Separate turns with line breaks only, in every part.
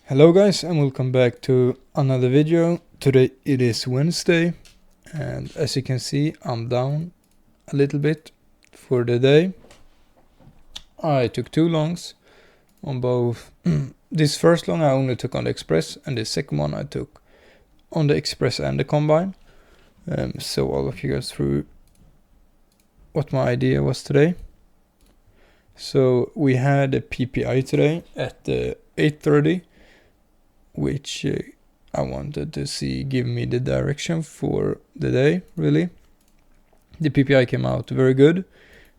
Hello guys and welcome back to another video. Today it is Wednesday and as you can see I'm down a little bit for the day. I took two longs on both. This first long I only took on the Express and the second one I took on the Express and the Combine. So I'll walk you guys through what my idea was today. So we had a PPI today at 8:30. Which I wanted to see give me the direction for the day, really. The PPI came out very good,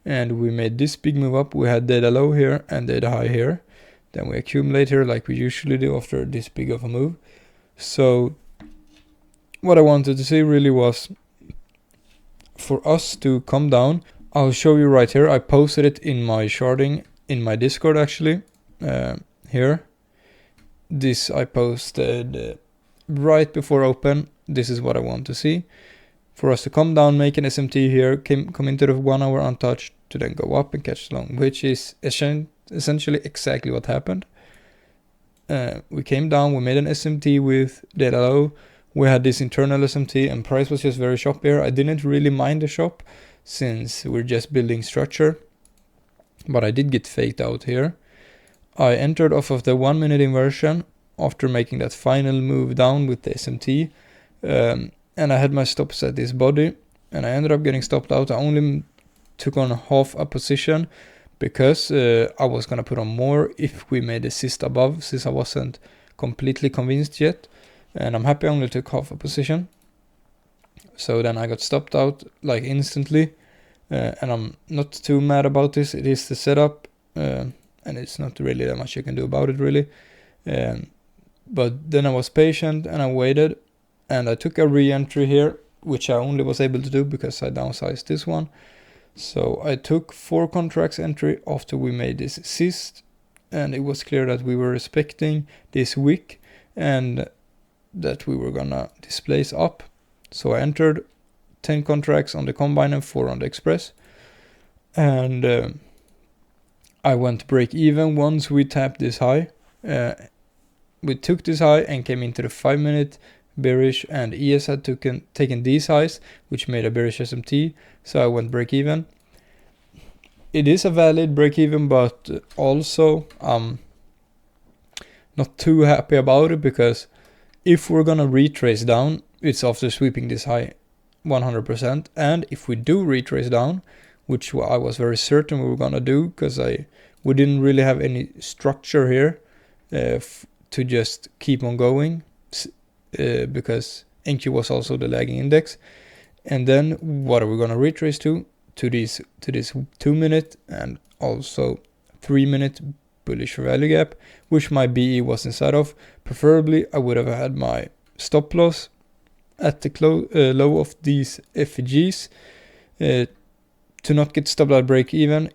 and we made this big move up. We had data low here and data high here. Then we accumulate here like we usually do after this big of a move. So what I wanted to see really was for us to come down. I'll show you right here. I posted it in my sharding in my Discord actually, here. This I posted right before open. This is what I want to see. For us to come down, make an SMT here, come into the 1 hour untouched, to then go up and catch long, which is essentially exactly what happened. We came down, we made an SMT with data low. We had this internal SMT and price was just very shop here. I didn't really mind the shop since we're just building structure, but I did get faked out here. I entered off of the 1 minute inversion after making that final move down with the SMT, and I had my stops at this body and I ended up getting stopped out. I only took on half a position because I was gonna put on more if we made assist above, since I wasn't completely convinced yet, and I'm happy I only took half a position. So then I got stopped out like instantly, and I'm not too mad about this. It is the setup, and it's not really that much you can do about it really. But then I was patient and I waited and I took a re-entry here, which I only was able to do because I downsized this one. So I took 4 contracts entry after we made this assist, and it was clear that we were respecting this wick and that we were gonna displace up. So I entered 10 contracts on the Combine and 4 on the Express, and I went break even once we tapped this high. We took this high and came into the 5 minute bearish, and ES had taken these highs, which made a bearish SMT, so I went break even. It is a valid break even, but also not too happy about it, because if we're gonna retrace down, it's after sweeping this high 100%, and if we do retrace down, which I was very certain we were gonna do, because we didn't really have any structure here to just keep on going, because NQ was also the lagging index. And then what are we gonna retrace to? To this 2 minute and also 3 minute bullish value gap, which my BE was inside of. Preferably I would have had my stop loss at the low of these FGs, to not get stopped at break even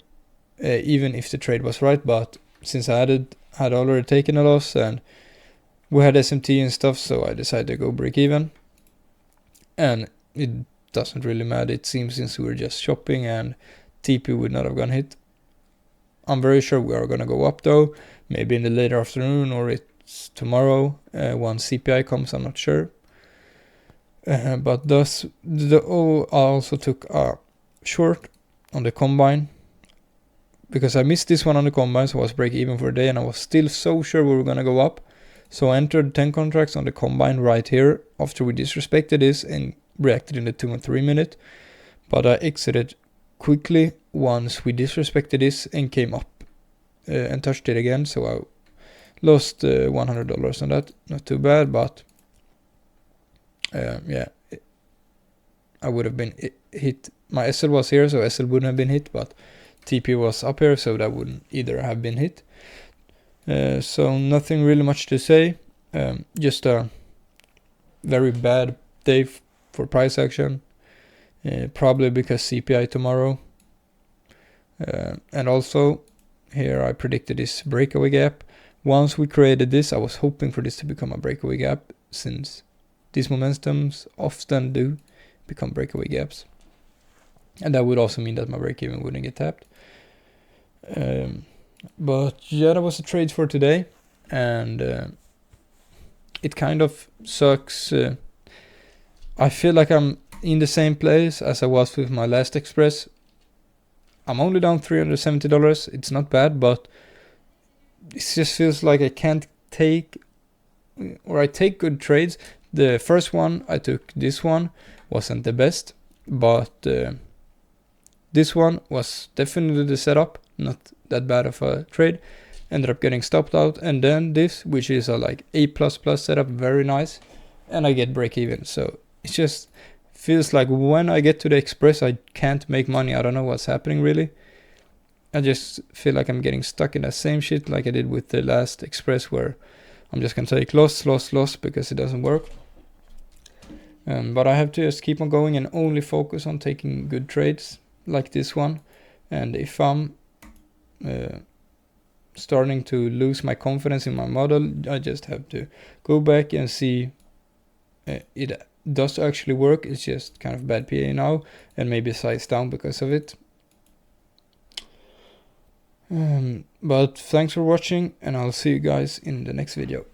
if the trade was right. But since I had already taken a loss and we had SMT and stuff, so I decided to go break even. And it doesn't really matter, it seems, since we were just shopping and TP would not have gone hit. I'm very sure we are gonna go up though, maybe in the later afternoon or it's tomorrow once CPI comes, I'm not sure. But thus I also took a short on the Combine because I missed this one on the Combine, so I was break even for a day and I was still so sure we were gonna go up. So I entered 10 contracts on the Combine right here after we disrespected this and reacted in the 2 and 3 minute, but I exited quickly once we disrespected this and came up and touched it again. So I lost $100 on that. Not too bad, but yeah, I would have been hit. My SL was here, so SL wouldn't have been hit, but TP was up here, so that wouldn't either have been hit. So nothing really much to say. Just a very bad day for price action, probably because CPI tomorrow. And also here I predicted this breakaway gap. Once we created this, I was hoping for this to become a breakaway gap, since these momentums often do become breakaway gaps, and that would also mean that my break even wouldn't get tapped. But yeah, that was the trades for today, and it kind of sucks. I feel like I'm in the same place as I was with my last express. I'm only down $370. It's not bad, but it just feels like I can't take, or I take good trades. The first one I took, this one wasn't the best, but this one was definitely the setup, not that bad of a trade. Ended up getting stopped out, and then this, which is a like A++ setup, very nice, and I get break even. So it just feels like when I get to the express I can't make money. I don't know what's happening really. I just feel like I'm getting stuck in that same shit like I did with the last express, where I'm just gonna take loss because it doesn't work. But I have to just keep on going and only focus on taking good trades like this one. And if I'm starting to lose my confidence in my model, I just have to go back and see it does actually work. It's just kind of bad PA now, and maybe size down because of it. But thanks for watching, and I'll see you guys in the next video.